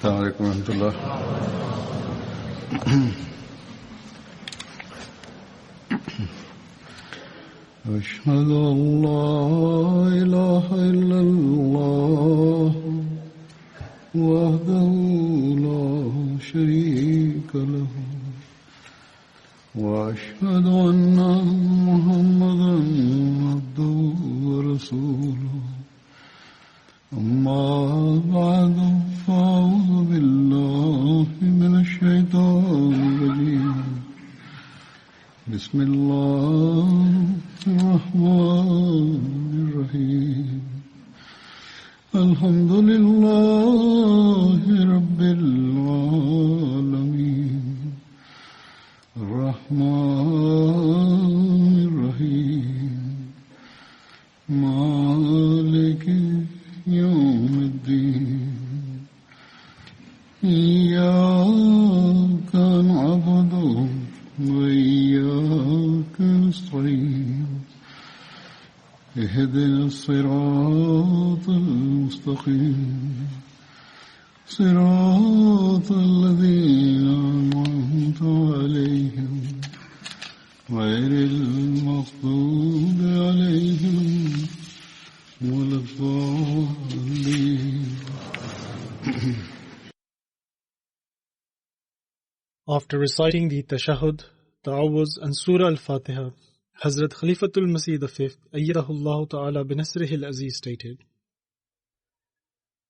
السلام عليكم ورحمة الله. أشهد أن لا إله إلا الله وحده لا شريك له وأشهد أن محمدا عبده ورسوله أما بعد فأعوذ بالله من الشيطان الرجيم بسم الله الرحمن الرحيم الحمد لله رب العالمين الرحمن الرحيم مالك يوم الدين إياك نعبد وإياك نستعين اهدنا الصراط المستقيم صراط الذين أنعمت عليهم غير المغضوب عليهم ولا الضالين. After reciting the Tashahhud, Ta'awuz and Surah Al-Fatiha, Hazrat Khalifatul Masih V, Ayyadahullah Ta'ala binasrihi al-Aziz stated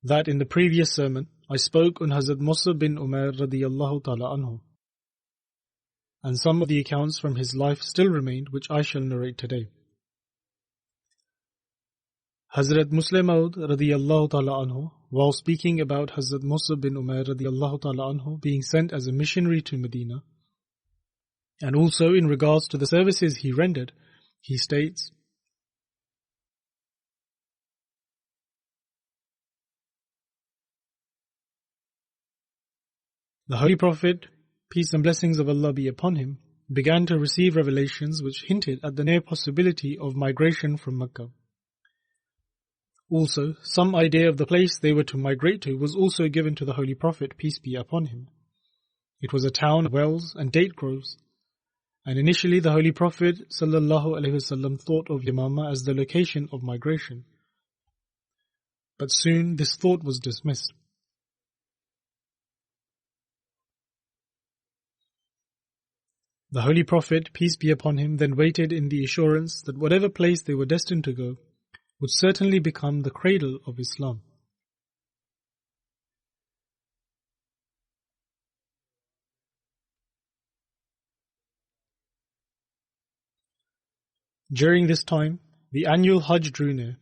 that in the previous sermon, I spoke on Hazrat Musa bin Umair radiyallahu ta'ala anhu. And some of the accounts from his life still remained, which I shall narrate today. Hazrat Muslim Maud radiyallahu ta'ala anhu, while speaking about Hazrat Musa bin Umair radiyallahu ta'ala anhu being sent as a missionary to Medina, and also in regards to the services he rendered, he states, the Holy Prophet, peace and blessings of Allah be upon him, began to receive revelations which hinted at the near possibility of migration from Mecca. Also, some idea of the place they were to migrate to was also given to the Holy Prophet, peace be upon him. It was a town of wells and date groves, and initially the Holy Prophet ﷺ thought of Yamama as the location of migration. But soon this thought was dismissed. The Holy Prophet, peace be upon him, then waited in the assurance that whatever place they were destined to go would certainly become the cradle of Islam. During this time, the annual Hajj drew near,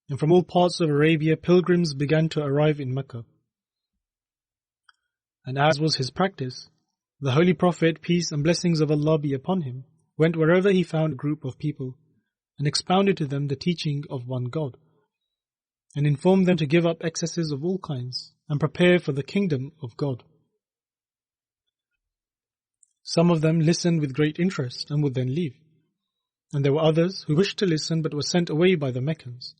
and from all parts of Arabia pilgrims began to arrive in Mecca. And as was his practice, the Holy Prophet, peace and blessings of Allah be upon him, went wherever he found a group of people and expounded to them the teaching of one God, and informed them to give up excesses of all kinds and prepare for the kingdom of God. Some of them listened with great interest and would then leave, and there were others who wished to listen but were sent away by the Meccans.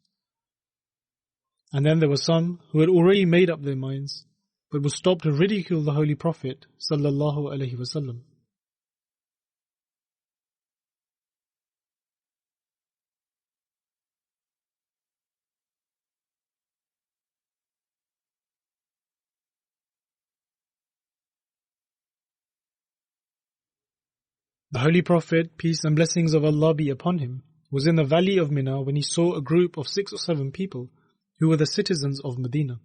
And then there were some who had already made up their minds but would stop to ridicule the Holy Prophet sallallahu alaihi wasallam. The Holy Prophet, peace and blessings of Allah be upon him, was in the valley of Mina when he saw a group of 6 or 7 people who were the citizens of Medina.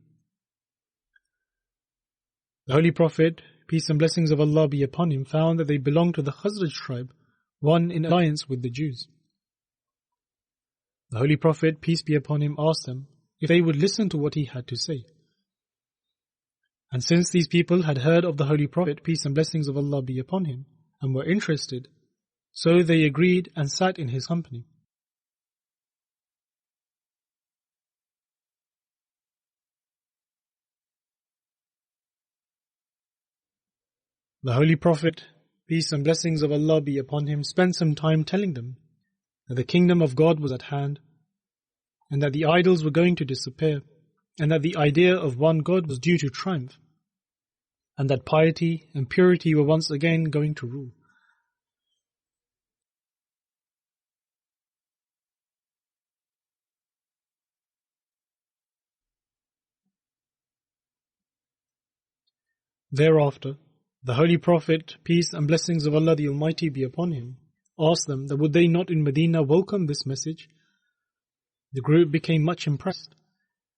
The Holy Prophet, peace and blessings of Allah be upon him, found that they belonged to the Khazraj tribe, one in alliance with the Jews. The Holy Prophet, peace be upon him, asked them if they would listen to what he had to say. And since these people had heard of the Holy Prophet, peace and blessings of Allah be upon him, and were interested, so they agreed and sat in his company. The Holy Prophet, peace and blessings of Allah be upon him, spent some time telling them that the kingdom of God was at hand, and that the idols were going to disappear, and that the idea of one God was due to triumph, and that piety and purity were once again going to rule. Thereafter, the Holy Prophet, peace and blessings of Allah the Almighty be upon him, asked them that would they not in Medina welcome this message. The group became much impressed,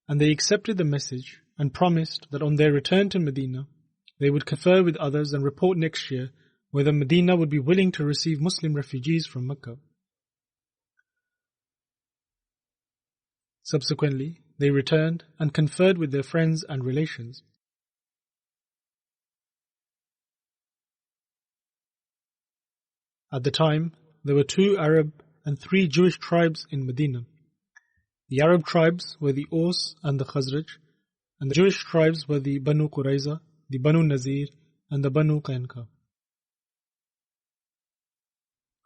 and they accepted the message and promised that on their return to Medina, they would confer with others and report next year whether Medina would be willing to receive Muslim refugees from Mecca. Subsequently, they returned and conferred with their friends and relations. At the time, there were 2 Arab and 3 Jewish tribes in Medina. The Arab tribes were the Aus and the Khazraj, and the Jewish tribes were the Banu Qurayza, the Banu Nazir, and the Banu Qainqa.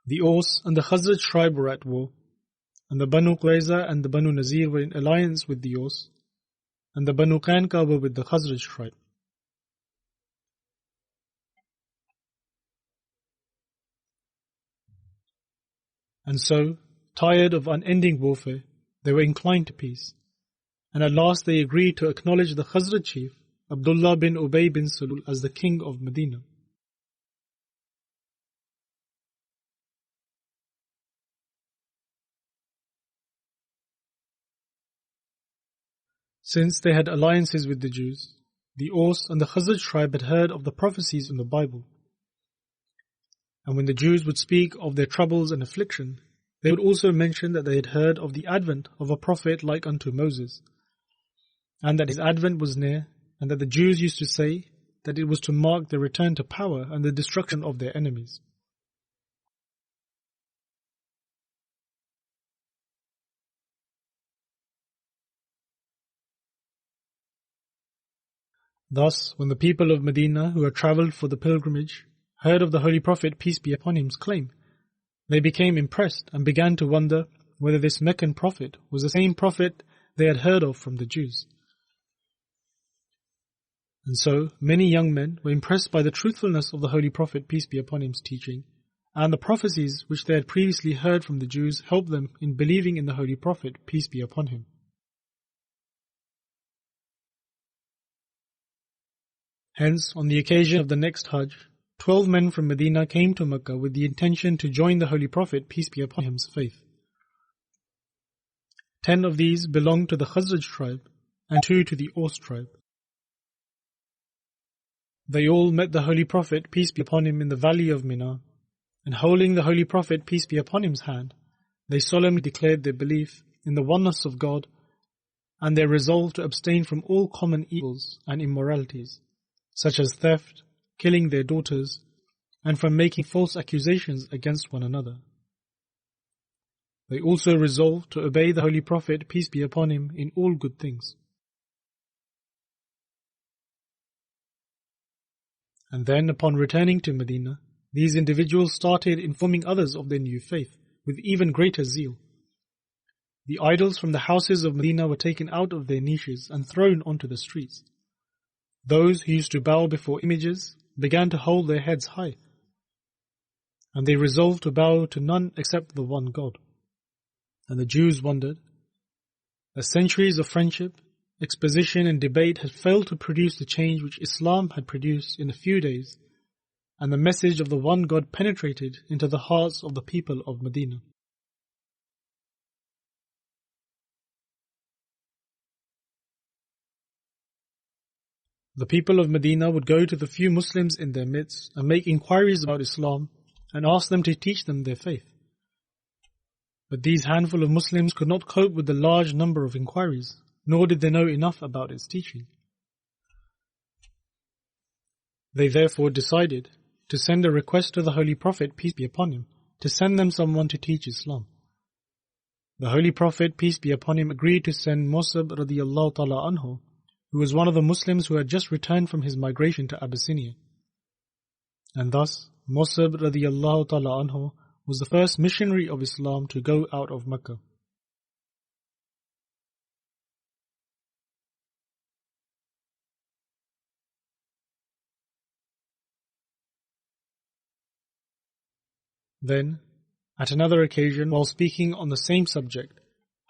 The Aus and the Khazraj tribe were at war, and the Banu Qurayza and the Banu Nazir were in alliance with the Aus, and the Banu Qainqa were with the Khazraj tribe. And so, tired of unending warfare, they were inclined to peace, and at last they agreed to acknowledge the Khazraj chief, Abdullah bin Ubay bin Salul, as the king of Medina. Since they had alliances with the Jews, the Aus and the Khazraj tribe had heard of the prophecies in the Bible. And when the Jews would speak of their troubles and affliction, they would also mention that they had heard of the advent of a prophet like unto Moses, and that his advent was near, and that the Jews used to say that it was to mark their return to power and the destruction of their enemies. Thus, when the people of Medina who had travelled for the pilgrimage heard of the Holy Prophet, peace be upon him's claim, they became impressed and began to wonder whether this Meccan prophet was the same prophet they had heard of from the Jews. And so, many young men were impressed by the truthfulness of the Holy Prophet, peace be upon him's teaching, and the prophecies which they had previously heard from the Jews helped them in believing in the Holy Prophet, peace be upon him. Hence, on the occasion of the next Hajj, 12 men from Medina came to Mecca with the intention to join the Holy Prophet, peace be upon him's faith. 10 of these belonged to the Khazraj tribe, and 2 to the Aus tribe. They all met the Holy Prophet, peace be upon him, in the valley of Mina, and holding the Holy Prophet, peace be upon him's hand, they solemnly declared their belief in the oneness of God and their resolve to abstain from all common evils and immoralities, such as theft, killing their daughters, and from making false accusations against one another. They also resolved to obey the Holy Prophet, peace be upon him, in all good things. And then, upon returning to Medina, these individuals started informing others of their new faith with even greater zeal. The idols from the houses of Medina were taken out of their niches and thrown onto the streets. Those who used to bow before images began to hold their heads high, and they resolved to bow to none except the one God. And the Jews wondered that centuries of friendship, exposition and debate had failed to produce the change which Islam had produced in a few days, and the message of the one God penetrated into the hearts of the people of Medina. The people of Medina would go to the few Muslims in their midst and make inquiries about Islam and ask them to teach them their faith. But these handful of Muslims could not cope with the large number of inquiries, nor did they know enough about its teaching. They therefore decided to send a request to the Holy Prophet, peace be upon him, to send them someone to teach Islam. The Holy Prophet, peace be upon him, agreed to send Musab radiyallahu ta'ala anhu, who was one of the Muslims who had just returned from his migration to Abyssinia. And thus, Musab radiyallahu ta'ala anhu was the first missionary of Islam to go out of Mecca. Then, at another occasion, while speaking on the same subject,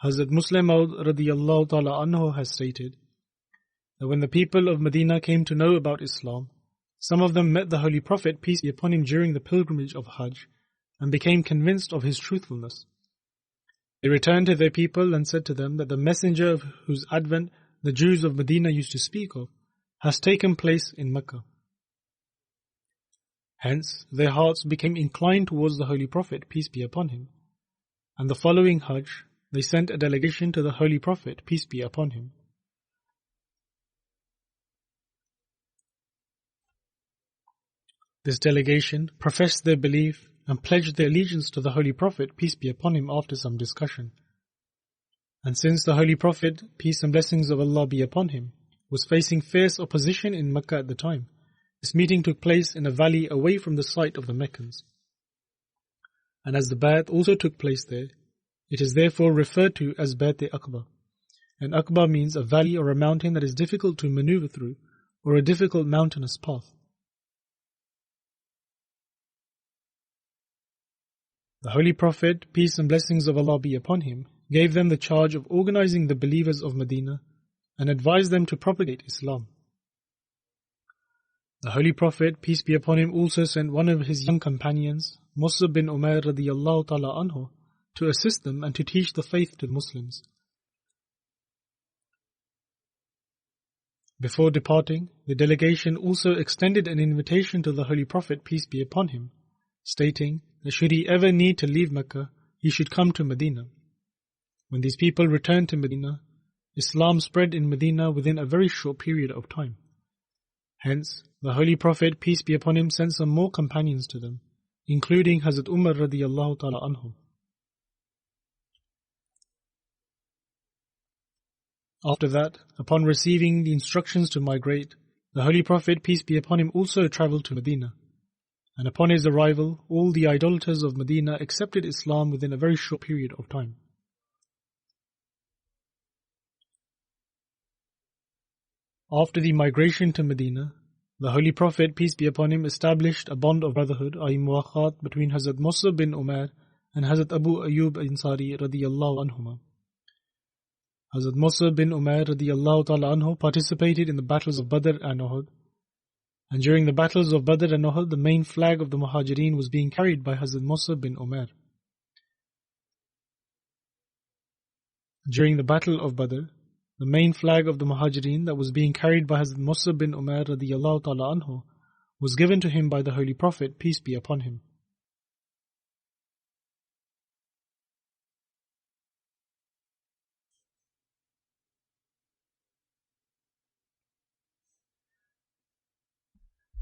Hazrat Muslim Maud radiyallahu ta'ala anhu has stated that when the people of Medina came to know about Islam, some of them met the Holy Prophet, peace be upon him, during the pilgrimage of Hajj and became convinced of his truthfulness. They returned to their people and said to them that the messenger of whose advent the Jews of Medina used to speak of has taken place in Mecca. Hence, their hearts became inclined towards the Holy Prophet, peace be upon him. And the following Hajj, they sent a delegation to the Holy Prophet, peace be upon him. This delegation professed their belief and pledged their allegiance to the Holy Prophet, peace be upon him, after some discussion. And since the Holy Prophet, peace and blessings of Allah be upon him, was facing fierce opposition in Mecca at the time, this meeting took place in a valley away from the site of the Meccans. And as the Bay'at also took place there, it is therefore referred to as Bayt-e-Aqba. And Aqba means a valley or a mountain that is difficult to maneuver through, or a difficult mountainous path. The Holy Prophet, peace and blessings of Allah be upon him, gave them the charge of organizing the believers of Medina and advised them to propagate Islam. The Holy Prophet, peace be upon him, also sent one of his young companions, Mus'ab bin Umair radiyallahu ta'ala anhu, to assist them and to teach the faith to the Muslims. Before departing, the delegation also extended an invitation to the Holy Prophet, peace be upon him, stating that should he ever need to leave Mecca, he should come to Medina. When these people returned to Medina, Islam spread in Medina within a very short period of time. Hence, the Holy Prophet, peace be upon him, sent some more companions to them, including Hazrat Umar radiyallahu ta'ala anhu. After that, upon receiving the instructions to migrate, the Holy Prophet, peace be upon him, also travelled to Medina. And upon his arrival, all the idolaters of Medina accepted Islam within a very short period of time. After the migration to Medina, the Holy Prophet, peace be upon him, established a bond of brotherhood, i.e. muwakhat, between Hazrat Mus'ab bin Umair and Hazrat Abu Ayyub Ansari radiyallahu anhuma. Hazrat Mus'ab bin Umair radiyallahu ta'ala anhu participated in the battles of Badr and Uhud. And during the battles of Badr and Uhud, the main flag of the Muhajirin was being carried by Hazrat Mus'ab bin Umair. During the battle of Badr, the main flag of the Muhajirin that was being carried by Hazrat Mus'ab bin Umair radiyallahu ta'ala anhu was given to him by the Holy Prophet, peace be upon him.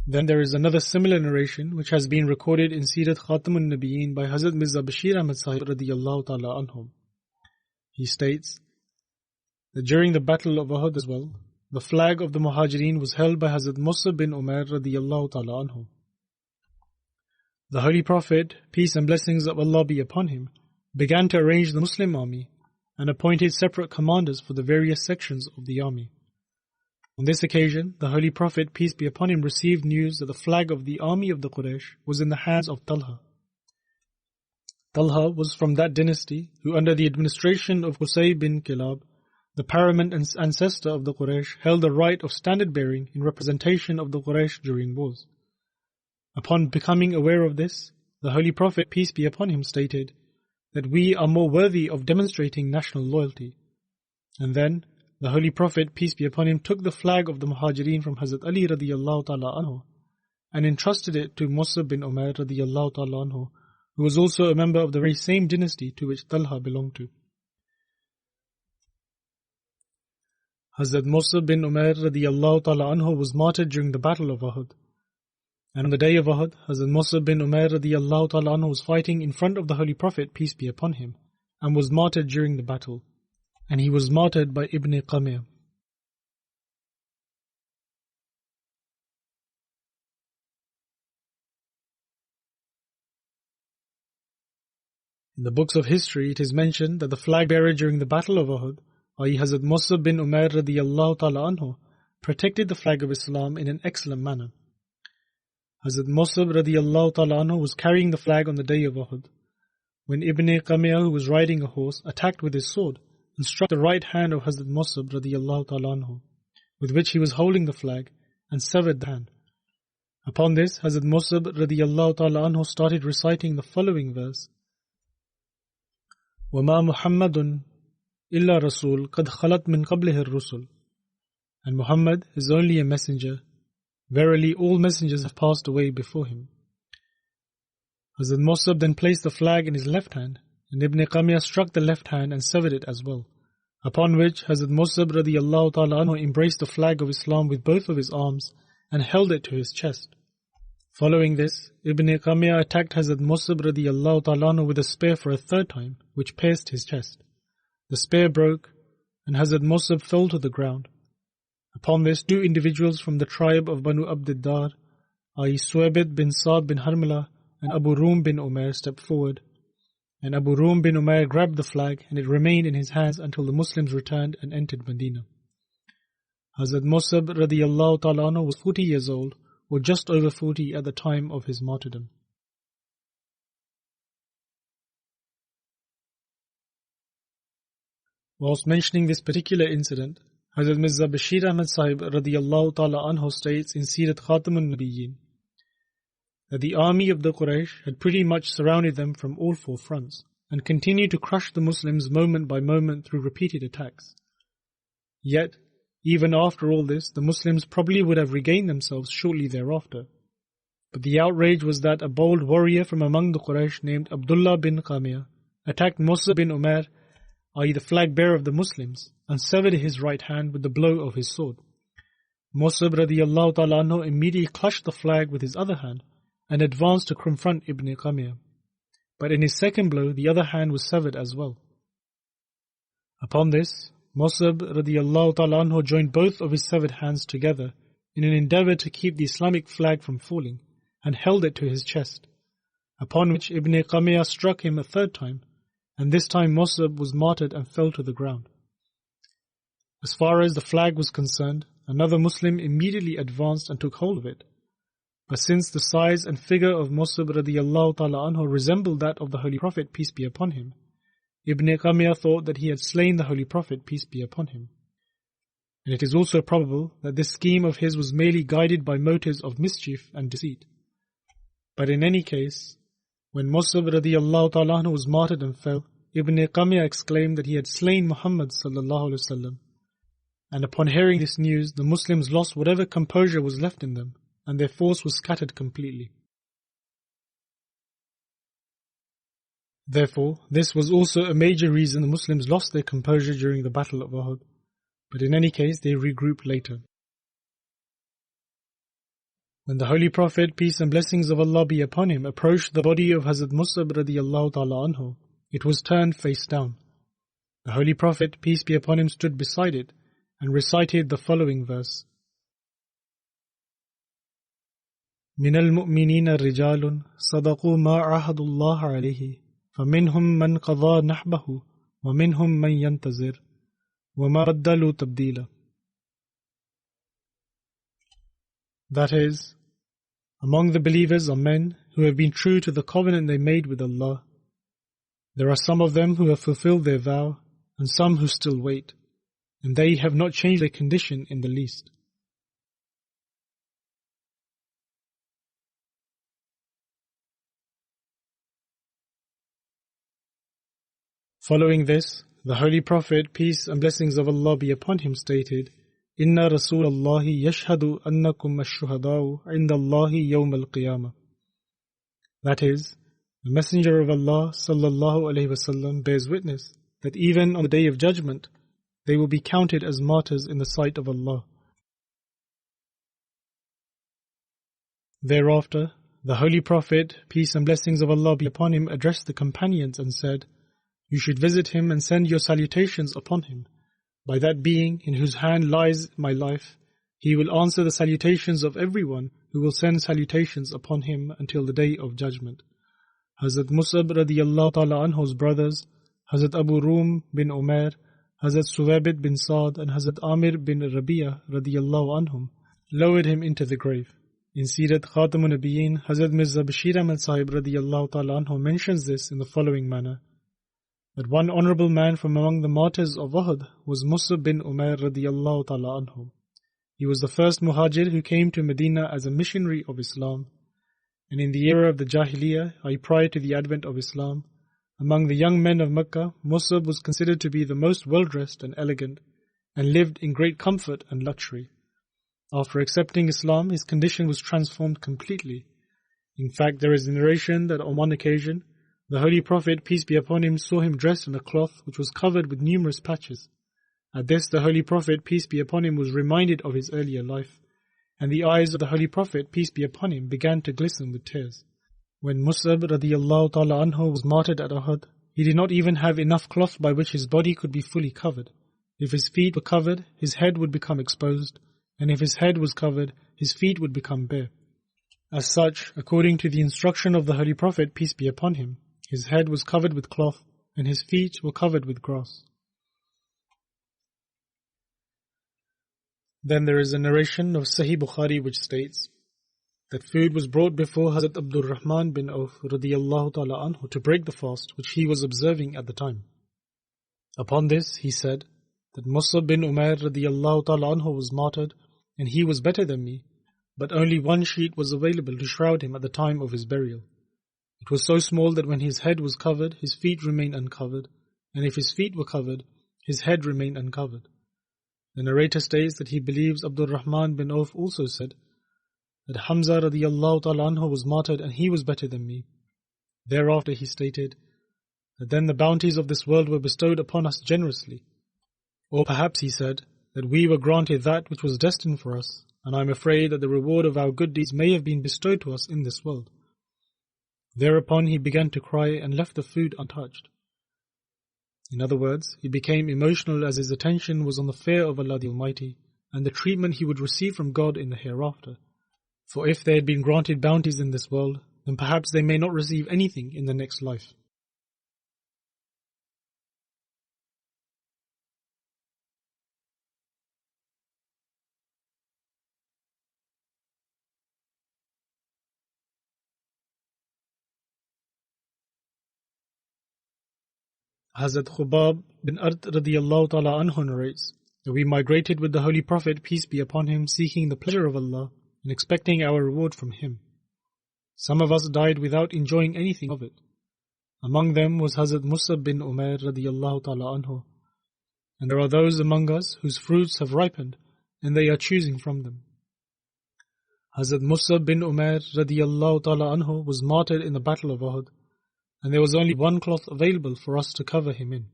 Then there is another similar narration which has been recorded in Sirat Khatamun Nabiyyin by Hazrat Mirza Bashir Ahmad Sahib radiyallahu ta'ala anhum. He states that during the battle of Uhud as well, the flag of the Muhajirin was held by Hazrat Mus'ab bin Umair radiyallahu ta'ala anhu. The Holy Prophet, peace and blessings of Allah be upon him, began to arrange the Muslim army and appointed separate commanders for the various sections of the army. On this occasion, the Holy Prophet, peace be upon him, received news that the flag of the army of the Quraysh was in the hands of Talha. Talha was from that dynasty who, under the administration of Qusay bin Kilab, the paramount ancestor of the Quraysh, held the right of standard bearing in representation of the Quraysh during wars. Upon becoming aware of this, the Holy Prophet, peace be upon him, stated that we are more worthy of demonstrating national loyalty. And then, the Holy Prophet, peace be upon him, took the flag of the Muhajirin from Hazrat Ali radiyallahu ta'ala anhu and entrusted it to Mus'ab bin Umair radiyallahu ta'ala anhu, who was also a member of the very same dynasty to which Talha belonged to. Hazrat Mus'ab bin Umair radiyallahu ta'ala anhu was martyred during the battle of Uhud. And on the day of Uhud, Hazrat Mus'ab bin Umair radiyallahu ta'ala anhu was fighting in front of the Holy Prophet, peace be upon him, and was martyred during the battle. And he was martyred by Ibn Qamir. In the books of history, it is mentioned that the flag bearer during the battle of Uhud, i.e. Hazrat Mus'ab bin Umair radiyallahu ta'ala anhu, protected the flag of Islam in an excellent manner. Hazrat Musab radiyallahu ta'ala anhu was carrying the flag on the day of Uhud, when Ibn Qamiya, who was riding a horse, attacked with his sword and struck the right hand of Hazrat Musab radiyallahu ta'ala anhu, with which he was holding the flag, and severed the hand. Upon this, Hazrat Musab radiyallahu ta'ala anhu started reciting the following verse: وَمَا مُحَمَّدٌ إِلَّا رَسُولٌ قَدْ خَلَتْ مِنْ قَبْلِهِ الرُّسُلُ. And Muhammad is only a messenger. Verily, all messengers have passed away before him. Hazrat Musab then placed the flag in his left hand, and Ibn Qamiya struck the left hand and severed it as well. Upon which Hazrat Musab radiyallahu ta'ala anhu embraced the flag of Islam with both of his arms and held it to his chest. Following this, Ibn Qamiya attacked Hazrat Musab radiyallahu ta'ala anhu with a spear for a third time, which pierced his chest. The spear broke, and Hazrat Musab fell to the ground. Upon this, 2 individuals from the tribe of Banu Abdiddar, i.e. Suwaybid bin Sa'd bin Harmala and Abu Rum bin Umair, stepped forward, and Abu Rum bin Umair grabbed the flag, and it remained in his hands until the Muslims returned and entered Medina. Hazrat Musab radiyallahu ta'ala anhu was 40 years old, or just over 40 at the time of his martyrdom. Whilst mentioning this particular incident, Hazrat Mirza Bashir Ahmad Sahib radiyallahu ta'ala anhu states in Sirat Khatamun Nabiyyin that the army of the Quraysh had pretty much surrounded them from all 4 fronts and continued to crush the Muslims moment by moment through repeated attacks. Yet, even after all this, the Muslims probably would have regained themselves shortly thereafter. But the outrage was that a bold warrior from among the Quraysh named Abdullah bin Qamiya attacked Musab bin Umair, i.e. the flag bearer of the Muslims, and severed his right hand with the blow of his sword. Musab radiyallahu ta'ala anhu immediately clutched the flag with his other hand and advanced to confront Ibn Qamiya. But in his second blow, the other hand was severed as well. Upon this, Musab radiyallahu ta'ala anhu joined both of his severed hands together in an endeavor to keep the Islamic flag from falling, and held it to his chest. Upon which Ibn Qamiya struck him a third time, and this time Musab was martyred and fell to the ground. As far as the flag was concerned, another Muslim immediately advanced and took hold of it. But since the size and figure of Musab radiyallahu ta'ala anhu resembled that of the Holy Prophet, peace be upon him, Ibn Qamiya thought that he had slain the Holy Prophet, peace be upon him. And it is also probable that this scheme of his was merely guided by motives of mischief and deceit. But in any case, when Musab radiyallahu ta'ala anhu was martyred and fell, Ibn Qamiya exclaimed that he had slain Muhammad sallallahu alaihi wasallam. And upon hearing this news, the Muslims lost whatever composure was left in them, and their force was scattered completely. Therefore, this was also a major reason the Muslims lost their composure during the Battle of Uhud. But in any case, they regrouped later. When the Holy Prophet, peace and blessings of Allah be upon him, approached the body of Hazrat Musab radiyallahu ta'ala anhu, it was turned face down. The Holy Prophet, peace be upon him, stood beside it and recited the following verse: مِنَ الْمُؤْمِنِينَ رِجَالٌ صَدَقُوا مَا عَاهَدُوا اللَّهَ عَلَيْهِ فَمِنْهُمْ مَنْ قَضَى نَحْبَهُ وَمِنْهُمْ مَنْ يَنْتَظِرُ وَمَا بَدَّلُوا تَبْدِيلًا. That is, among the believers are men who have been true to the covenant they made with Allah. There are some of them who have fulfilled their vow, and some who still wait, and they have not changed their condition in the least. Following this, the Holy Prophet, peace and blessings of Allah be upon him, stated, Inna Rasulallahi yashhadu annakum ash-shuhada'u inda Allahi yawm al-qiyamah. That is, the Messenger of Allah sallallahu alaihi wasallam bears witness that even on the Day of Judgment, they will be counted as martyrs in the sight of Allah. Thereafter, the Holy Prophet, peace and blessings of Allah be upon him, addressed the companions and said, You should visit him and send your salutations upon him. By that being in whose hand lies my life, he will answer the salutations of everyone who will send salutations upon him until the Day of Judgment. Hazrat Musab radiyallahu ta'ala anhu's brothers, Hazrat Abu Rum bin Umair, Hazrat Suwaybid bin Sa'd and Hazrat Amir bin Rabi'ah radiyallahu anhum, lowered him into the grave. In Sirat Khatamun Nabiyyin, Hazrat Mirza Bashir Ahmad Sahib radiyallahu ta'ala anhu mentions this in the following manner: that one honorable man from among the martyrs of Uhud was Mus'ab bin Umair radiyallahu ta'ala anhu. He was the first muhajir who came to Medina as a missionary of Islam, and in the era of the Jahiliyyah, i.e. prior to the advent of Islam, among the young men of Mecca, Mus'ab was considered to be the most well-dressed and elegant, and lived in great comfort and luxury. After accepting Islam, his condition was transformed completely. In fact, there is a narration that on one occasion, the Holy Prophet, peace be upon him, saw him dressed in a cloth which was covered with numerous patches. At this, the Holy Prophet, peace be upon him, was reminded of his earlier life, and the eyes of the Holy Prophet, peace be upon him, began to glisten with tears. When Mus'ab radiyallahu ta'ala anhu was martyred at Uhud, he did not even have enough cloth by which his body could be fully covered. If his feet were covered, his head would become exposed, and if his head was covered, his feet would become bare. As such, according to the instruction of the Holy Prophet, peace be upon him, his head was covered with cloth, and his feet were covered with grass. Then there is a narration of Sahih Bukhari which states that food was brought before Hazrat Abdul Rahman bin Auf radiyallahu ta'ala anhu to break the fast which he was observing at the time. Upon this, he said that Mus'ab bin Umair radiyallahu ta'ala anhu was martyred, and he was better than me, but only one sheet was available to shroud him at the time of his burial. It was so small that when his head was covered, his feet remained uncovered, and if his feet were covered, his head remained uncovered. The narrator states that he believes Abdul Rahman bin Auf also said that Hamza radiyallahu ta'ala anhu was martyred and he was better than me. Thereafter he stated that then the bounties of this world were bestowed upon us generously. Or perhaps he said that we were granted that which was destined for us, and I am afraid that the reward of our good deeds may have been bestowed to us in this world. Thereupon he began to cry and left the food untouched. In other words, he became emotional as his attention was on the fear of Allah the Almighty and the treatment he would receive from God in the hereafter. For if they had been granted bounties in this world, then perhaps they may not receive anything in the next life. Hazrat Khubab bin Art radiyallahu ta'ala anhu narrates that we migrated with the Holy Prophet, peace be upon him, seeking the pleasure of Allah and expecting our reward from him. Some of us died without enjoying anything of it. Among them was Hazrat Mus'ab bin Umair radiyallahu ta'ala anhu. And there are those among us whose fruits have ripened and they are choosing from them. Hazrat Mus'ab bin Umair radiyallahu ta'ala anhu was martyred in the Battle of Uhud, and there was only one cloth available for us to cover him in.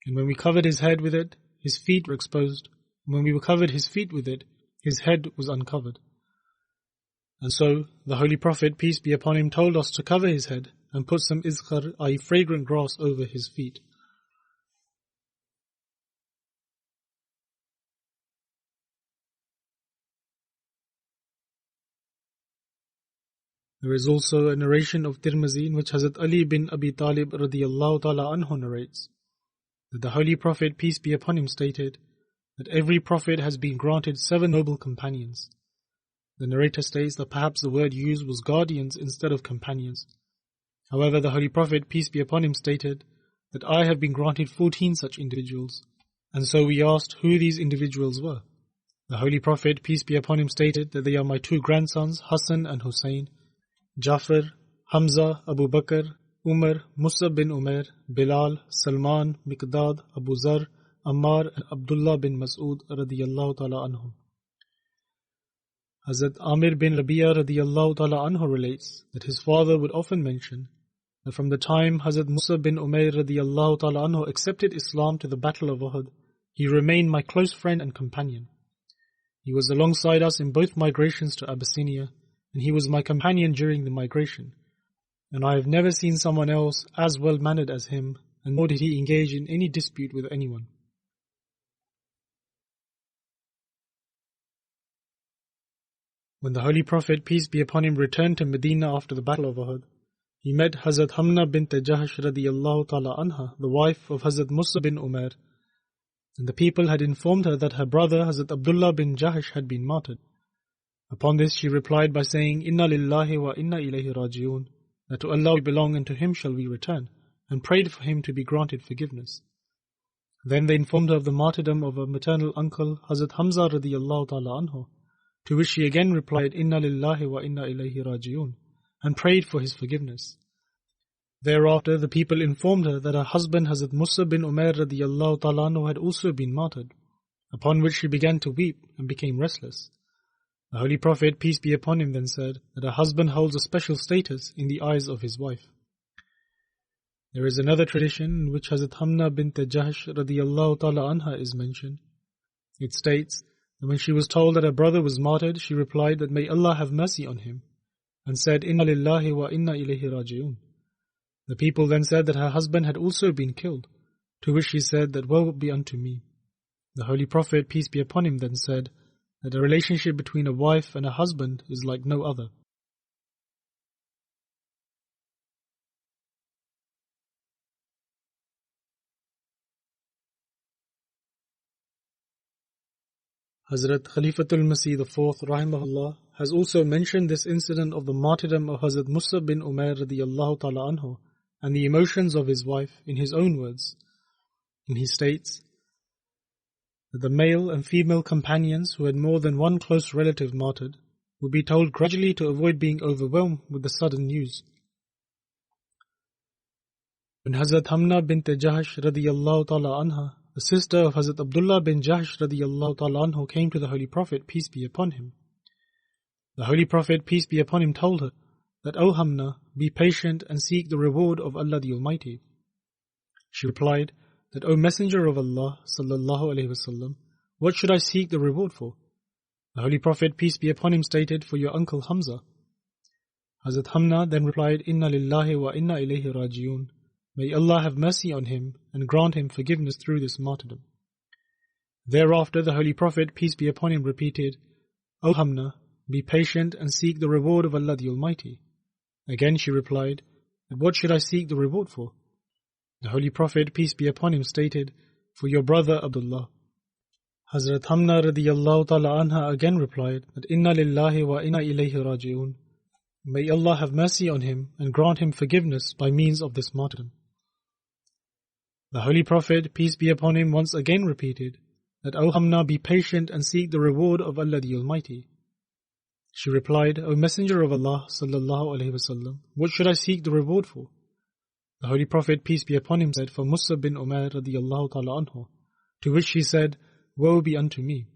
And when we covered his head with it, his feet were exposed. And when we covered his feet with it, his head was uncovered. And so, the Holy Prophet, peace be upon him, told us to cover his head and put some izkhar, i.e. fragrant grass, over his feet. There is also a narration of Tirmizi in which Hazrat Ali bin Abi Talib radiyallahu ta'ala anhu narrates that the Holy Prophet, peace be upon him, stated that every prophet has been granted 7 noble companions. The narrator states that perhaps the word used was guardians instead of companions. However, the Holy Prophet, peace be upon him, stated that I have been granted 14 such individuals. And so we asked who these individuals were. The Holy Prophet, peace be upon him, stated that they are my 2 grandsons, Hassan and Hussein, Jafar, Hamza, Abu Bakr, Umar, Mus'ab bin Umair, Bilal, Salman, Miqdad, Abu Zar, Ammar and Abdullah bin Mas'ud radiyallahu ta'ala anhum. Hazrat Amir bin Rabi'a radiyallahu ta'ala anhu relates that his father would often mention that from the time Hazrat Mus'ab bin Umair radiyallahu ta'ala anhu accepted Islam to the Battle of Uhud, he remained my close friend and companion. He was alongside us in both migrations to Abyssinia, and he was my companion during the migration. And I have never seen someone else as well-mannered as him, and nor did he engage in any dispute with anyone. When the Holy Prophet, peace be upon him, returned to Medina after the Battle of Uhud, he met Hazrat Hamna bint Jahash radiyallahu ta'ala anha, the wife of Hazrat Mus'ab bin Umair, and the people had informed her that her brother Hazrat Abdullah bin Jahash had been martyred. Upon this she replied by saying, Inna lillahi wa inna ilayhi raji'un, that to Allah we belong and to Him shall we return, and prayed for him to be granted forgiveness. Then they informed her of the martyrdom of her maternal uncle, Hazrat Hamza radiyallahu ta'ala anhu, to which she again replied, Inna lillahi wa inna ilayhi raji'un, and prayed for his forgiveness. Thereafter the people informed her that her husband Hazrat Musa bin Umair radiyallahu ta'ala anhu had also been martyred, upon which she began to weep and became restless. The Holy Prophet, peace be upon him, then said that her husband holds a special status in the eyes of his wife. There is another tradition in which Hazrat Hamna bint Jahsh radiyallahu ta'ala anha is mentioned. It states that when she was told that her brother was martyred, she replied that may Allah have mercy on him, and said, Inna lillahi wa inna ilayhi raji'un. The people then said that her husband had also been killed, to which she said that woe be unto me. The Holy Prophet, peace be upon him, then said that a relationship between a wife and a husband is like no other. Hazrat Khalifatul Masih IV rahimahullah has also mentioned this incident of the martyrdom of Hazrat Musa bin Umair radiyallahu ta'ala anhu and the emotions of his wife in his own words. And he states that the male and female companions who had more than one close relative martyred would be told gradually to avoid being overwhelmed with the sudden news. When Hazrat Hamna bint Jahsh radiyallahu ta'ala anha, the sister of Hazrat Abdullah bin Jahsh radiyallahu ta'ala anhu, came to the Holy Prophet, peace be upon him, the Holy Prophet, peace be upon him, told her that, O Hamna, be patient and seek the reward of Allah the Almighty. She replied that, O Messenger of Allah sallallahu alaihi wasallam, what should I seek the reward for? The Holy Prophet, peace be upon him, stated, for your uncle Hamza. Hazrat Hamna then replied, Inna lillahi wa inna ilayhi raji'un. May Allah have mercy on him and grant him forgiveness through this martyrdom. Thereafter the Holy Prophet, peace be upon him, repeated, O Hamna, be patient and seek the reward of Allah the Almighty. Again she replied, and what should I seek the reward for? The Holy Prophet, peace be upon him, stated, for your brother Abdullah. Hazrat Hamna radiyallahu ta'ala anha again replied that, Inna lillahi wa inna ilayhi raji'un. May Allah have mercy on him and grant him forgiveness by means of this martyrdom. The Holy Prophet, peace be upon him, once again repeated that, O Hamna, be patient and seek the reward of Allah the Almighty. She replied, O Messenger of Allah sallallahu alaihi wasallam, what should I seek the reward for? The Holy Prophet, peace be upon him, said, for Musa bin Umair radiyallahu ta'ala anhu, to which she said, woe be unto me.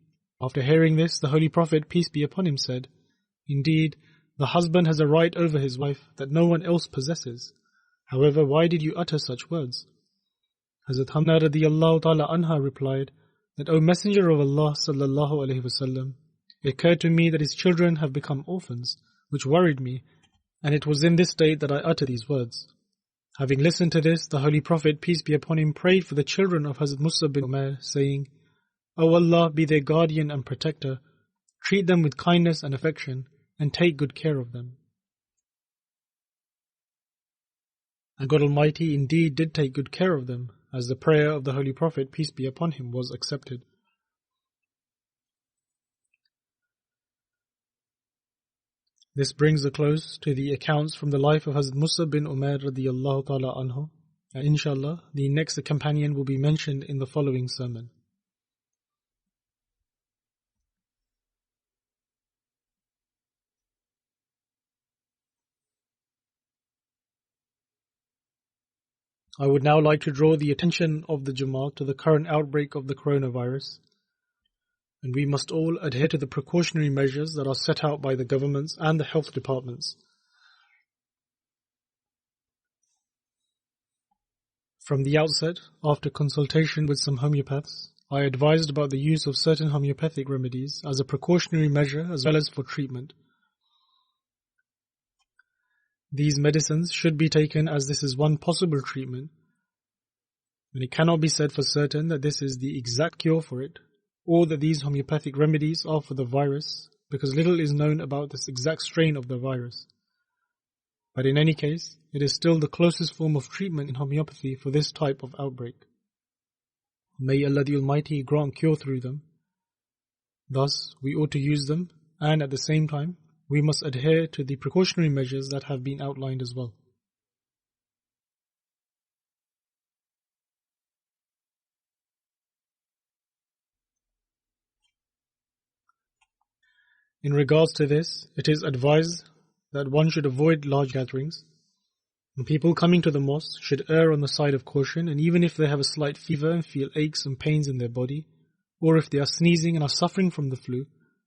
After hearing this, the Holy Prophet, peace be upon him, said, indeed, the husband has a right over his wife that no one else possesses. However, why did you utter such words? Hazrat Hamna radiyallahu ta'ala anha replied that, O Messenger of Allah sallallahu alaihi wasallam, it occurred to me that his children have become orphans, which worried me, and it was in this state that I uttered these words. Having listened to this, the Holy Prophet, peace be upon him, prayed for the children of Hazrat Musa bin Umair, saying, O Allah, be their guardian and protector, treat them with kindness and affection, and take good care of them. And God Almighty indeed did take good care of them, as the prayer of the Holy Prophet, peace be upon him, was accepted. This brings a close to the accounts from the life of Hazrat Musa bin Umair radiyallahu ta'ala anhu, and inshallah, the next companion will be mentioned in the following sermon. I would now like to draw the attention of the Jamaat to the current outbreak of the coronavirus, and we must all adhere to the precautionary measures that are set out by the governments and the health departments. From the outset, after consultation with some homeopaths, I advised about the use of certain homeopathic remedies as a precautionary measure as well as for treatment. These medicines should be taken as this is one possible treatment, and it cannot be said for certain that this is the exact cure for it, or that these homeopathic remedies are for the virus, because little is known about this exact strain of the virus. But in any case, it is still the closest form of treatment in homeopathy for this type of outbreak. May Allah the Almighty grant cure through them. Thus, we ought to use them and at the same time, we must adhere to the precautionary measures that have been outlined as well. In regards to this, it is advised that one should avoid large gatherings, and people coming to the mosque should err on the side of caution, and even if they have a slight fever and feel aches and pains in their body, or if they are sneezing and are suffering from the flu,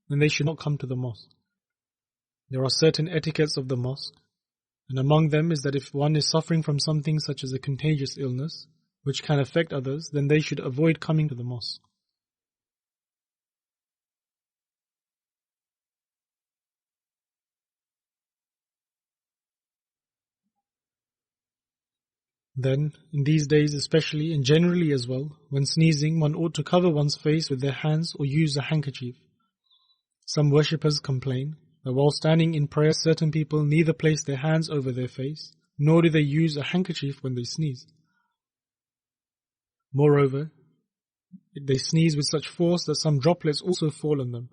then they should not come to the mosque. There are certain etiquettes of the mosque, and among them is that if one is suffering from something such as a contagious illness, which can affect others, then they should avoid coming to the mosque. Then, in these days especially, and generally as well, when sneezing, one ought to cover one's face with their hands or use a handkerchief. Some worshippers complain that while standing in prayer, certain people neither place their hands over their face, nor do they use a handkerchief when they sneeze. Moreover, they sneeze with such force that some droplets also fall on them.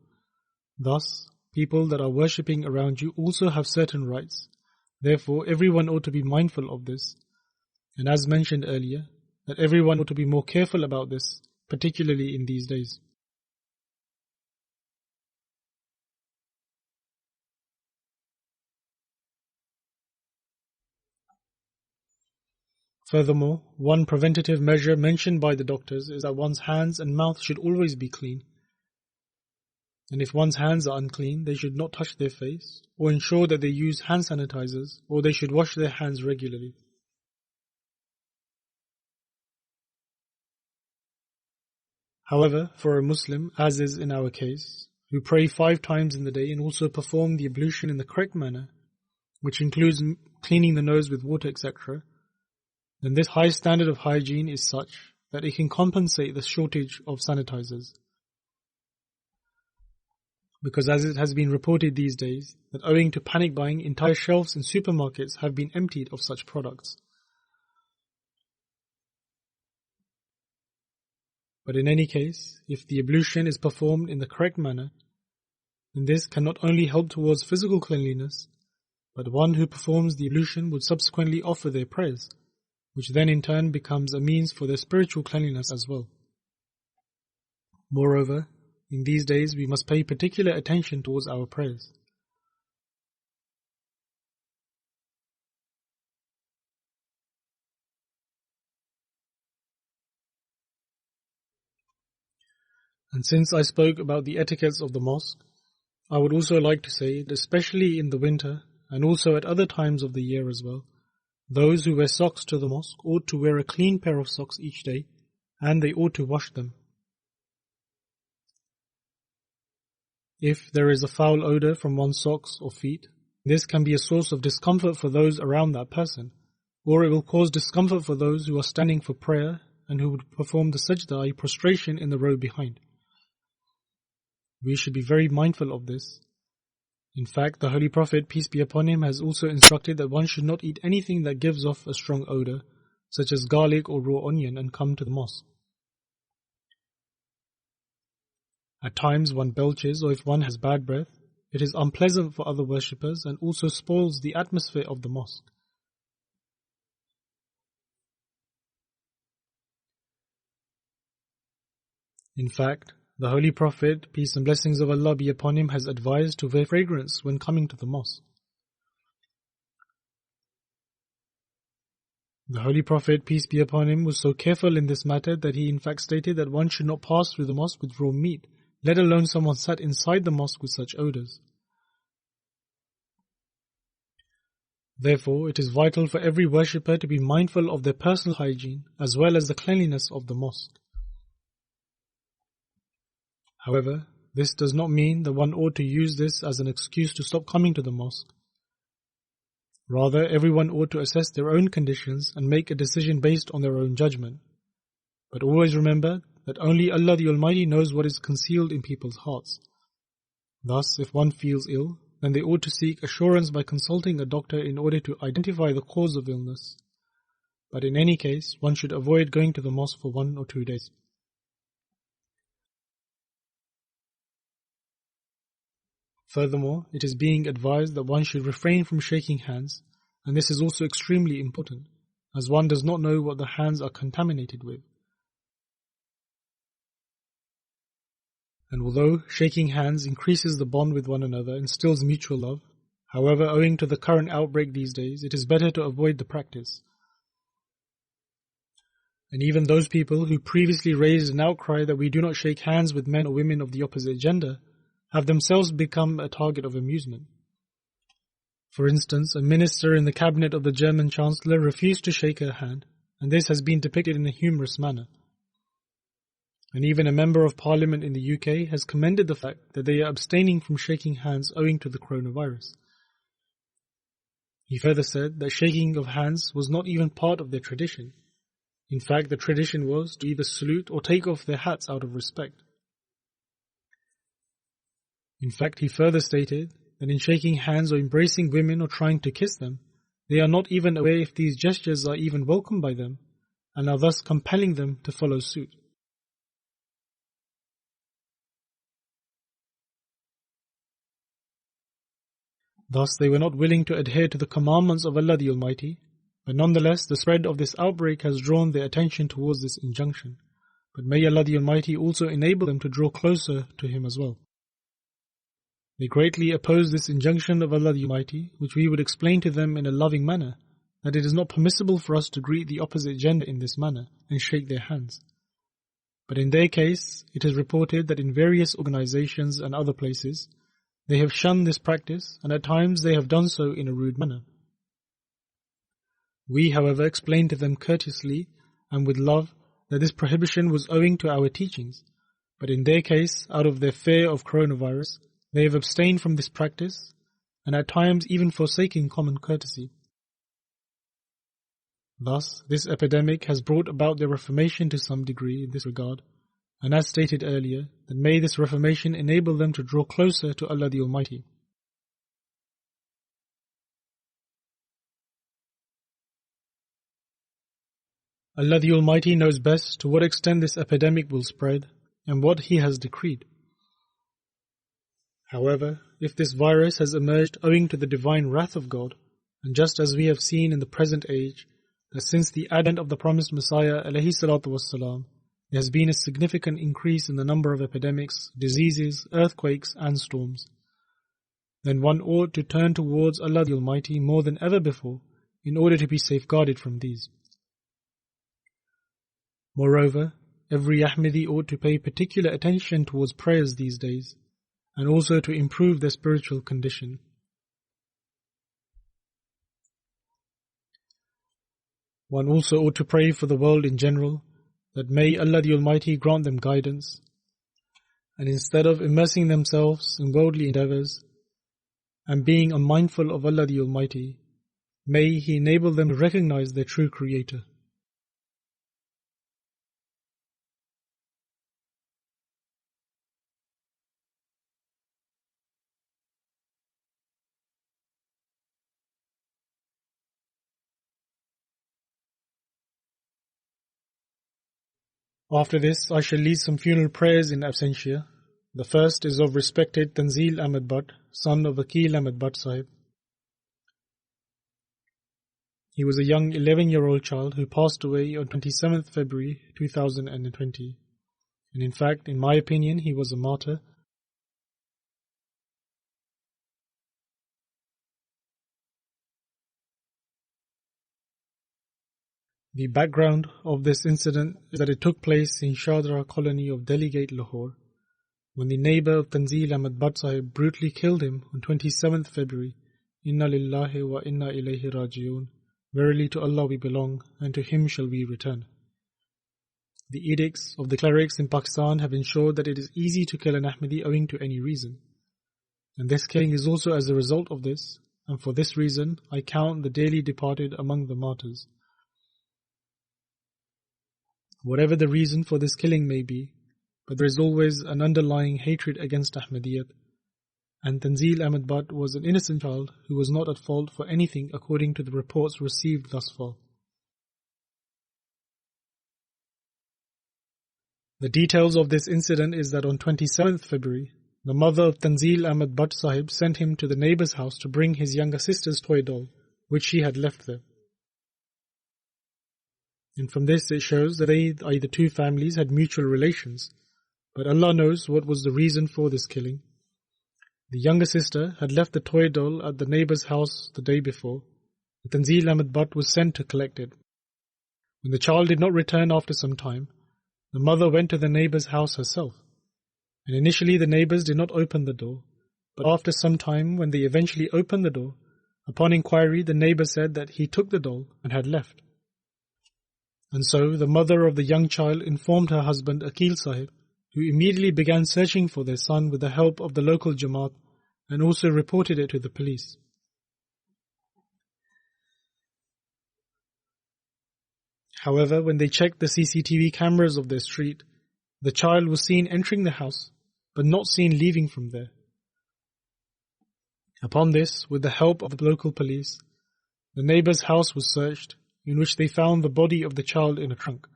Thus, people that are worshipping around you also have certain rights. Therefore, everyone ought to be mindful of this. And as mentioned earlier, that everyone ought to be more careful about this, particularly in these days. Furthermore, one preventative measure mentioned by the doctors is that one's hands and mouth should always be clean. And if one's hands are unclean, they should not touch their face, or ensure that they use hand sanitizers, or they should wash their hands regularly. However, for a Muslim, as is in our case, who pray 5 times in the day and also perform the ablution in the correct manner, which includes cleaning the nose with water, etc., then this high standard of hygiene is such that it can compensate the shortage of sanitizers. Because as it has been reported these days, that owing to panic buying, entire shelves in supermarkets have been emptied of such products. But in any case, if the ablution is performed in the correct manner, then this can not only help towards physical cleanliness, but one who performs the ablution would subsequently offer their prayers, which then in turn becomes a means for their spiritual cleanliness as well. Moreover, in these days we must pay particular attention towards our prayers. And since I spoke about the etiquettes of the mosque, I would also like to say that especially in the winter and also at other times of the year as well, those who wear socks to the mosque ought to wear a clean pair of socks each day, and they ought to wash them. If there is a foul odor from one's socks or feet, this can be a source of discomfort for those around that person, or it will cause discomfort for those who are standing for prayer and who would perform the sajda, prostration in the row behind. We should be very mindful of this. In fact, the Holy Prophet, peace be upon him, has also instructed that one should not eat anything that gives off a strong odor, such as garlic or raw onion, and come to the mosque. At times one belches, or if one has bad breath, it is unpleasant for other worshippers and also spoils the atmosphere of the mosque. In fact, the Holy Prophet, peace and blessings of Allah be upon him, has advised to wear fragrance when coming to the mosque. The Holy Prophet, peace be upon him, was so careful in this matter that he in fact stated that one should not pass through the mosque with raw meat, let alone someone sat inside the mosque with such odors. Therefore, it is vital for every worshipper to be mindful of their personal hygiene as well as the cleanliness of the mosque. However, this does not mean that one ought to use this as an excuse to stop coming to the mosque. Rather, everyone ought to assess their own conditions and make a decision based on their own judgment. But always remember that only Allah the Almighty knows what is concealed in people's hearts. Thus, if one feels ill, then they ought to seek assurance by consulting a doctor in order to identify the cause of illness. But in any case, one should avoid going to the mosque for 1 or 2 days. Furthermore, it is being advised that one should refrain from shaking hands, and this is also extremely important, as one does not know what the hands are contaminated with. And although shaking hands increases the bond with one another and instills mutual love, however, owing to the current outbreak these days, it is better to avoid the practice. And even those people who previously raised an outcry that we do not shake hands with men or women of the opposite gender have themselves become a target of amusement. For instance, a minister in the cabinet of the German Chancellor refused to shake her hand, and this has been depicted in a humorous manner. And even a member of parliament in the UK has commended the fact that they are abstaining from shaking hands owing to the coronavirus. He further said that shaking of hands was not even part of their tradition. In fact, the tradition was to either salute or take off their hats out of respect. In fact, he further stated that in shaking hands or embracing women or trying to kiss them, they are not even aware if these gestures are even welcomed by them and are thus compelling them to follow suit. Thus, they were not willing to adhere to the commandments of Allah the Almighty, but nonetheless the spread of this outbreak has drawn their attention towards this injunction. But may Allah the Almighty also enable them to draw closer to Him as well. They greatly oppose this injunction of Allah the Almighty, which we would explain to them in a loving manner, that it is not permissible for us to greet the opposite gender in this manner and shake their hands. But in their case, it is reported that in various organizations and other places, they have shunned this practice, and at times they have done so in a rude manner. We, however, explained to them courteously and with love that this prohibition was owing to our teachings, but in their case, out of their fear of coronavirus, they have abstained from this practice, and at times even forsaken common courtesy. Thus, this epidemic has brought about their reformation to some degree in this regard, and as stated earlier, that may this reformation enable them to draw closer to Allah the Almighty. Allah the Almighty knows best to what extent this epidemic will spread and what He has decreed. However, if this virus has emerged owing to the divine wrath of God, and just as we have seen in the present age, that since the advent of the promised Messiah ﷺ, there has been a significant increase in the number of epidemics, diseases, earthquakes and storms, then one ought to turn towards Allah the Almighty more than ever before in order to be safeguarded from these. Moreover, every Ahmadi ought to pay particular attention towards prayers these days, and also to improve their spiritual condition. One also ought to pray for the world in general, that may Allah the Almighty grant them guidance, and instead of immersing themselves in worldly endeavors and being unmindful of Allah the Almighty, may He enable them to recognize their true Creator. After this, I shall lead some funeral prayers in absentia. The first is of respected Tanzil Ahmed Butt, son of Akil Ahmed Butt Sahib. He was a young 11-year-old child who passed away on 27th February 2020. And in fact, in my opinion, he was a martyr. The background of this incident is that it took place in Shadra colony of Delhi Gate, Lahore, when the neighbour of Tanzil Ahmed Butt Sahib brutally killed him on 27th February. Inna lillahi wa inna ilayhi raji'un. Verily to Allah we belong, and to Him shall we return. The edicts of the clerics in Pakistan have ensured that it is easy to kill an Ahmadi owing to any reason. And this killing is also as a result of this, and for this reason I count the dearly departed among the martyrs. Whatever the reason for this killing may be, but there is always an underlying hatred against Ahmadiyyat, and Tanzil Ahmed Butt was an innocent child who was not at fault for anything according to the reports received thus far. The details of this incident is that on 27th February, the mother of Tanzil Ahmad Butt Sahib sent him to the neighbor's house to bring his younger sister's toy doll, which she had left there. And from this it shows that the two families had mutual relations, but Allah knows what was the reason for this killing. The younger sister had left the toy doll at the neighbor's house the day before. Tanzil Ahmad Butt was sent to collect it. When the child did not return after some time, the mother went to the neighbor's house herself. And initially the neighbors did not open the door, but after some time when they eventually opened the door, upon inquiry the neighbor said that he took the doll and had left. And so the mother of the young child informed her husband Aqil Sahib, who immediately began searching for their son with the help of the local Jamaat and also reported it to the police. However, when they checked the CCTV cameras of their street, the child was seen entering the house, but not seen leaving from there. Upon this, with the help of the local police, the neighbor's house was searched, in which they found the body of the child in a trunk.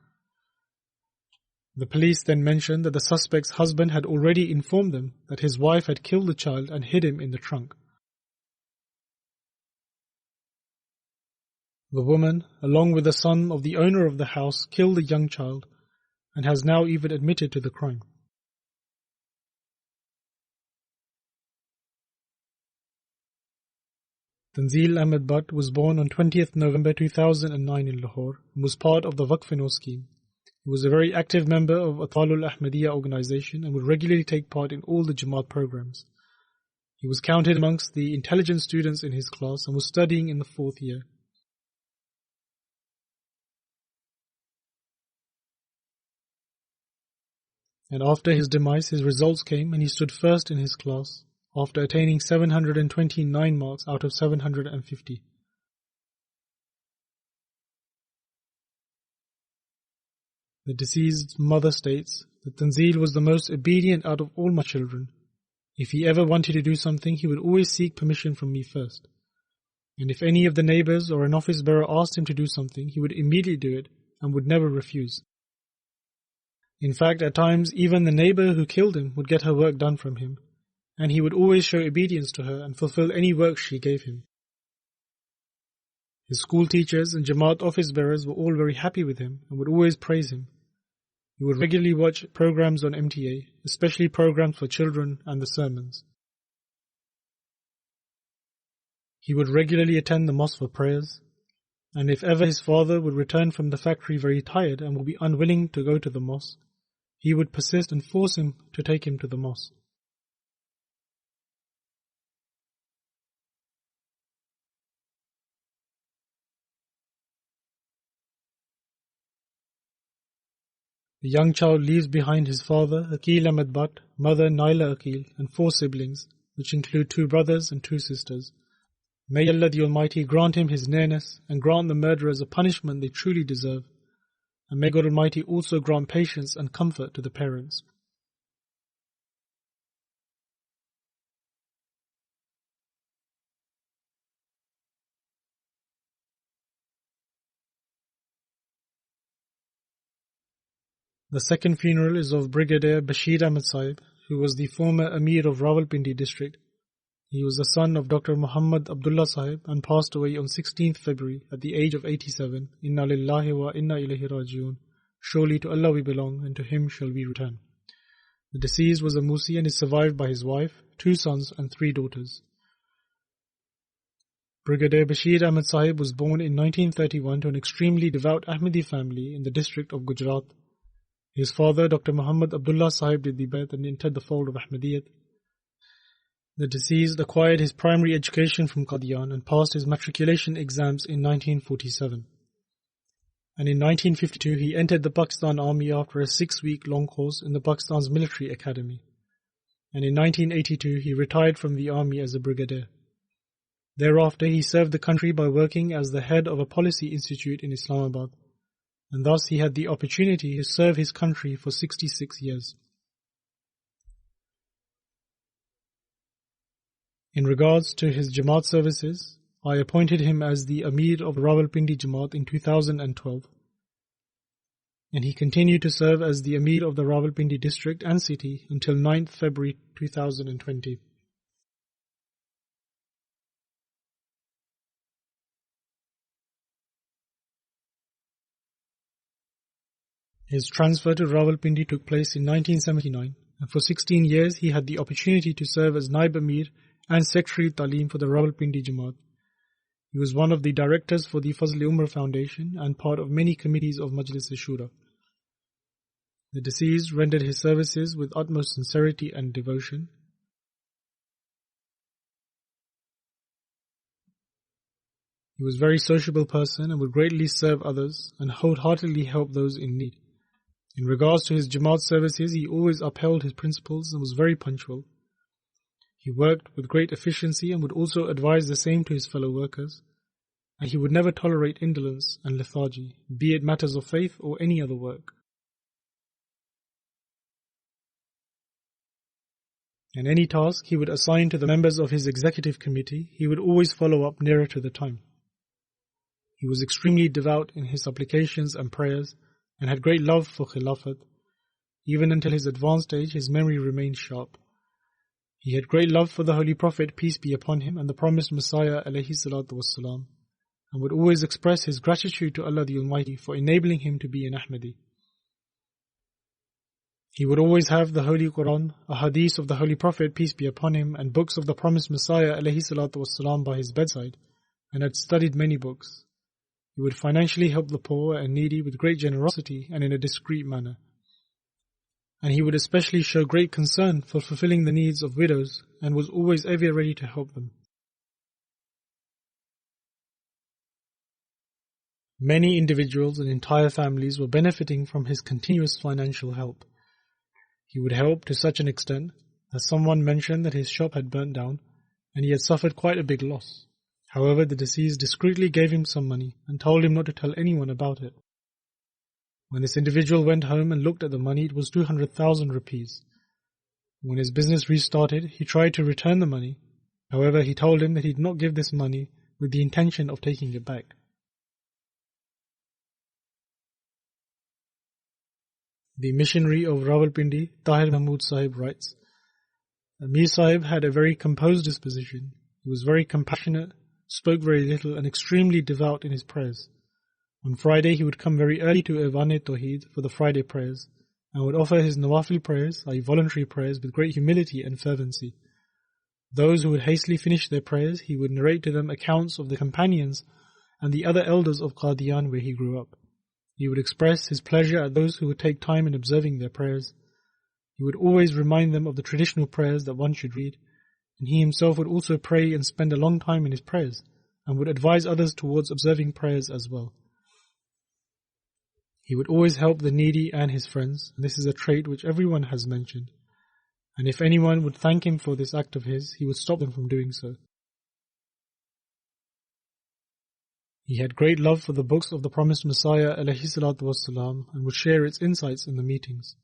The police then mentioned that the suspect's husband had already informed them that his wife had killed the child and hid him in the trunk. The woman, along with the son of the owner of the house, killed the young child and has now even admitted to the crime. Tanzil Ahmad Butt was born on 20th November 2009 in Lahore and was part of the Waqf-e-Nau scheme. He was a very active member of Atfalul Ahmadiyya organization and would regularly take part in all the Jamaat programs. He was counted amongst the intelligent students in his class and was studying in the 4th year. And after his demise, his results came and he stood first in his class, after attaining 729 marks out of 750. The deceased's mother states that Tanzil was the most obedient out of all my children. If he ever wanted to do something, he would always seek permission from me first. And if any of the neighbors or an office bearer asked him to do something, he would immediately do it and would never refuse. In fact, at times, even the neighbor who killed him would get her work done from him, and he would always show obedience to her and fulfill any work she gave him. His school teachers and Jamaat office bearers were all very happy with him and would always praise him. He would regularly watch programs on MTA, especially programs for children and the sermons. He would regularly attend the mosque for prayers, and if ever his father would return from the factory very tired and would be unwilling to go to the mosque, he would persist and force him to take him to the mosque. The young child leaves behind his father, Aqil Ahmad Butt, mother Naila Aqil, and 4 siblings, which include 2 brothers and 2 sisters. May Allah the Almighty grant him his nearness and grant the murderers a punishment they truly deserve. And may God Almighty also grant patience and comfort to the parents. The second funeral is of Brigadier Bashir Ahmad Sahib, who was the former Amir of Rawalpindi district. He was the son of Dr. Muhammad Abdullah Sahib and passed away on 16th February at the age of 87. Inna lillahi wa inna ilayhi raji'un. Surely to Allah we belong and to Him shall we return. The deceased was a Musi and is survived by his wife, 2 sons and 3 daughters. Brigadier Bashir Ahmad Sahib was born in 1931 to an extremely devout Ahmadi family in the district of Gujarat. His father, Dr. Muhammad Abdullah Sahib, did the Bai'at and entered the fold of Ahmadiyyat. The deceased acquired his primary education from Qadian and passed his matriculation exams in 1947. And in 1952 he entered the Pakistan Army after a 6-week-long course in the Pakistan's military academy. And in 1982 he retired from the army as a brigadier. Thereafter he served the country by working as the head of a policy institute in Islamabad, and thus he had the opportunity to serve his country for 66 years. In regards to his Jamaat services, I appointed him as the Amir of Rawalpindi Jamaat in 2012. and he continued to serve as the Amir of the Rawalpindi district and city until 9th February 2020. His transfer to Rawalpindi took place in 1979, and for 16 years he had the opportunity to serve as Naib Amir and Secretary Talim for the Rawalpindi Jamaat. He was one of the directors for the Fazl-e-Umar Foundation and part of many committees of Majlis-e-Shura. The deceased rendered his services with utmost sincerity and devotion. He was a very sociable person and would greatly serve others and wholeheartedly help those in need. In regards to his Jamaat services, he always upheld his principles and was very punctual. He worked with great efficiency and would also advise the same to his fellow workers. And he would never tolerate indolence and lethargy, be it matters of faith or any other work. And any task he would assign to the members of his executive committee, he would always follow up nearer to the time. He was extremely devout in his supplications and prayers, and had great love for Khilafat. Even until his advanced age, his memory remained sharp. He had great love for the Holy Prophet, peace be upon him, and the promised Messiah, alayhi salatu wassalam, and would always express his gratitude to Allah the Almighty for enabling him to be an Ahmadi. He would always have the Holy Quran, a hadith of the Holy Prophet, peace be upon him, and books of the promised Messiah, alayhi salatu wassalam, by his bedside, and had studied many books. He would financially help the poor and needy with great generosity and in a discreet manner. And he would especially show great concern for fulfilling the needs of widows and was always ever ready to help them. Many individuals and entire families were benefiting from his continuous financial help. He would help to such an extent that someone mentioned that his shop had burnt down and he had suffered quite a big loss. However, the deceased discreetly gave him some money and told him not to tell anyone about it. When this individual went home and looked at the money, it was 200,000 rupees. When his business restarted, he tried to return the money. However, he told him that he did not give this money with the intention of taking it back. The missionary of Rawalpindi, Tahir Mahmud Sahib, writes, Amir Sahib had a very composed disposition. He was very compassionate, spoke very little, and extremely devout in his prayers. On Friday he would come very early to Ivan-e-Tawheed for the Friday prayers, and would offer his Nawafil prayers, i.e. voluntary prayers, with great humility and fervency. Those who would hastily finish their prayers, he would narrate to them accounts of the companions and the other elders of Qadian where he grew up. He would express his pleasure at those who would take time in observing their prayers. He would always remind them of the traditional prayers that one should read, and he himself would also pray and spend a long time in his prayers, and would advise others towards observing prayers as well. He would always help the needy and his friends, and this is a trait which everyone has mentioned. And if anyone would thank him for this act of his, he would stop them from doing so. He had great love for the books of the promised Messiah, alayhi salatu wassalam, and would share its insights in the meetings.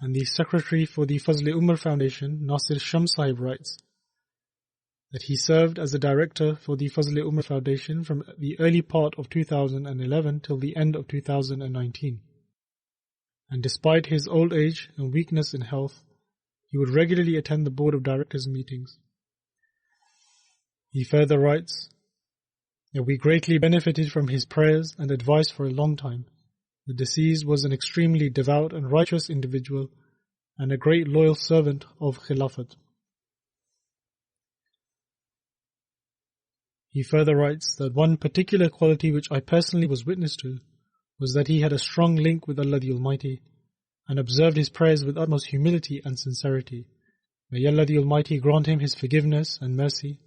And the secretary for the Fazl-e-Umar Foundation, Nasir Shams Sahib, writes that he served as a director for the Fazl-e-Umar Foundation from the early part of 2011 till the end of 2019. And despite his old age and weakness in health, he would regularly attend the board of directors meetings. He further writes that we greatly benefited from his prayers and advice for a long time. The deceased was an extremely devout and righteous individual and a great loyal servant of Khilafat. He further writes that one particular quality which I personally was witness to was that he had a strong link with Allah the Almighty and observed his prayers with utmost humility and sincerity. May Allah the Almighty grant him his forgiveness and mercy,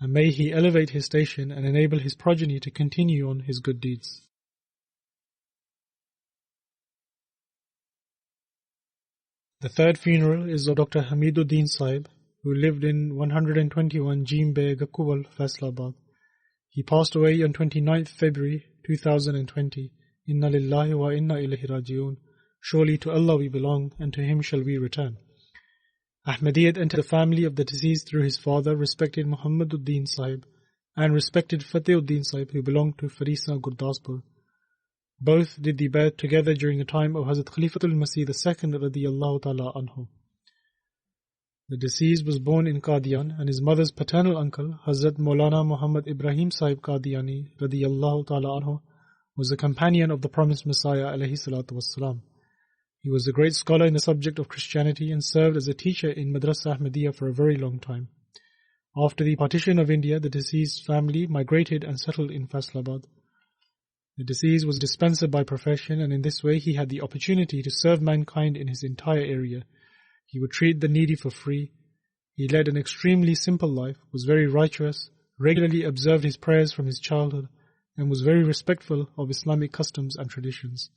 and may He elevate his station and enable his progeny to continue on his good deeds. The third funeral is of Dr. Hamiduddin Sahib, who lived in 121 Jeem Bay, Gakuwal, Faisalabad. He passed away on 29th February 2020. Inna lillahi wa inna ilayhi raji'un. Surely to Allah we belong, and to Him shall we return. Ahmadiyyat entered the family of the deceased through his father, respected Muhammaduddin Sahib, and respected Fateh-ud-Din Sahib, who belonged to Farisa Gurdaspur. Both did the Bai'at together during the time of Hazrat Khalifatul Masih II radiyallahu ta'ala anhu. The deceased was born in Qadian, and his mother's paternal uncle, Hazrat Maulana Muhammad Ibrahim Sahib Qadiani radiyallahu ta'ala anhu, was a companion of the promised Messiah alayhi salatu wassalam. He was a great scholar in the subject of Christianity and served as a teacher in Madrasa Ahmadiyya for a very long time. After the partition of India, the deceased's family migrated and settled in Faisalabad. The deceased was dispenser by profession, and in this way he had the opportunity to serve mankind in his entire area. He would treat the needy for free. He led an extremely simple life, was very righteous, regularly observed his prayers from his childhood, and was very respectful of Islamic customs and traditions.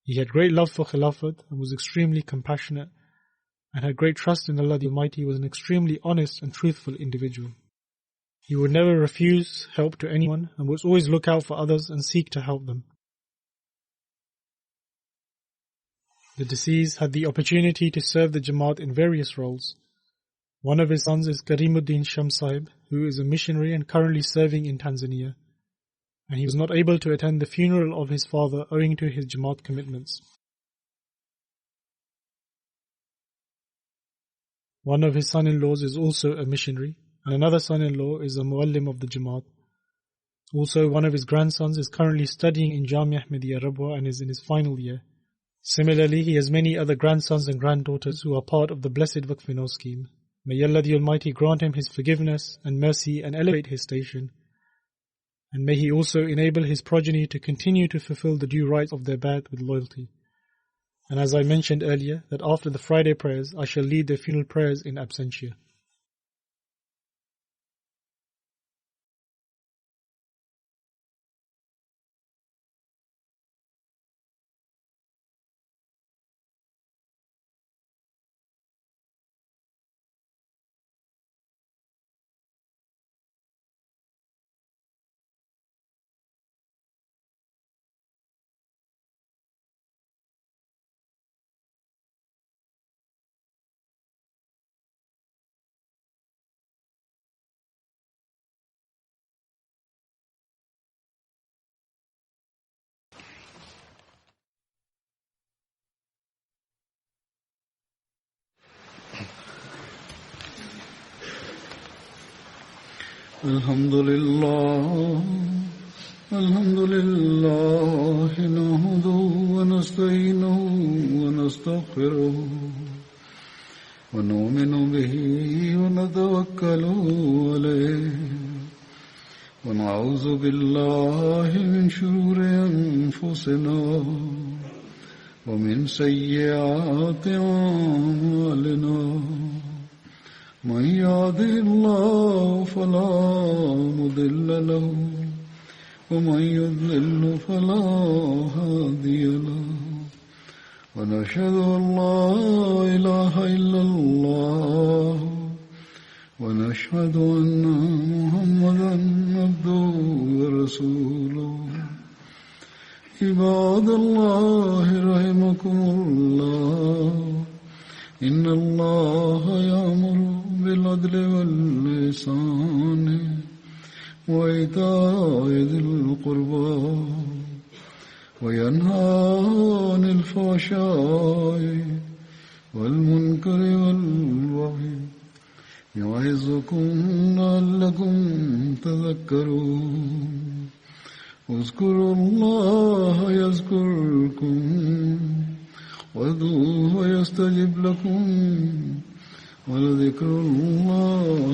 He had great love for Khilafat and was extremely compassionate, and had great trust in Allah the Almighty. He was an extremely honest and truthful individual. He would never refuse help to anyone and would always look out for others and seek to help them. The deceased had the opportunity to serve the Jamaat in various roles. One of his sons is Karimuddin Shams Sahib, who is a missionary and currently serving in Tanzania, and he was not able to attend the funeral of his father owing to his Jamaat commitments. One of his son-in-laws is also a missionary, and another son-in-law is a muallim of the Jamaat. Also, one of his grandsons is currently studying in Jamia Ahmadiyya Rabwa and is in his final year. Similarly, he has many other grandsons and granddaughters who are part of the Blessed Waqf scheme. May Allah the Almighty grant him his forgiveness and mercy and elevate his station. And may He also enable his progeny to continue to fulfill the due rights of their Bai'at with loyalty. And as I mentioned earlier, that after the Friday prayers, I shall lead their funeral prayers in absentia. الحمد لله نحمده ونستعينه ونستغفره ونؤمن به ونتوكل عليه ونعوذ بالله من شرور أنفسنا ومن سيئات أعمالنا من يهده الله فلا مضل له ومن يضلل فلا هادي له ونشهد أن لا إله إلا الله ونشهد أن محمدا عبده ورسوله عباد الله رحمكم الله إن الله يأمر بالعدل والإحسان وإيتاء ذي القربى وينهى عن الفحشاء والمنكر والبغي يعظكم لعلكم تذكرون اذكروا الله يذكركم وادعوه يستجب لكم ولذكر الله